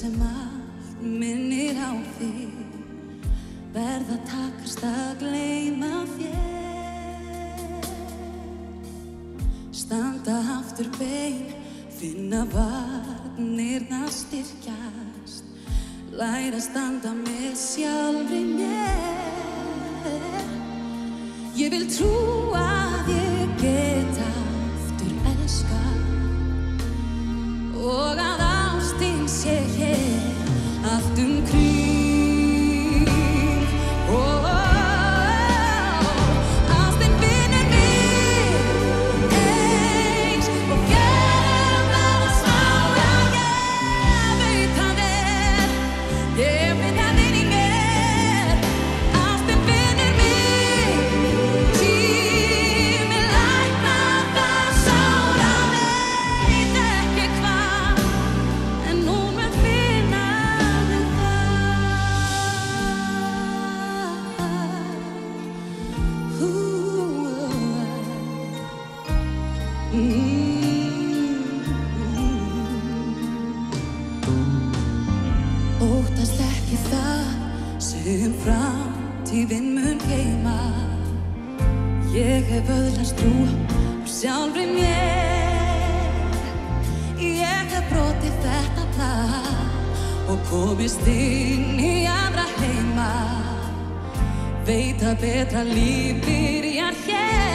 sem allt minnir á þig. Verð að takast að gleyma þér. Standa aftur bein, finna varnirnar styrkjast. Læra að standa með sjálfri mér. Ég vil trúa að ég get aftur elskað og að ástin sé hér allt kring. Ástin vinnur mig eins og fjölmar og smára. Ég veit það vel, ég veit það inn í mér. Ástin vinnur mig, tími læknar það sára. Veit ekki hvað, en hún mun finna mig þar. Óttast ekki það sem framtíðin mun geyma. Ég hef öðlast trú á sjálfri mér. Ég hef brotið þetta plan og komist inn í aðra heima. Veit að betra líf byrjar hér.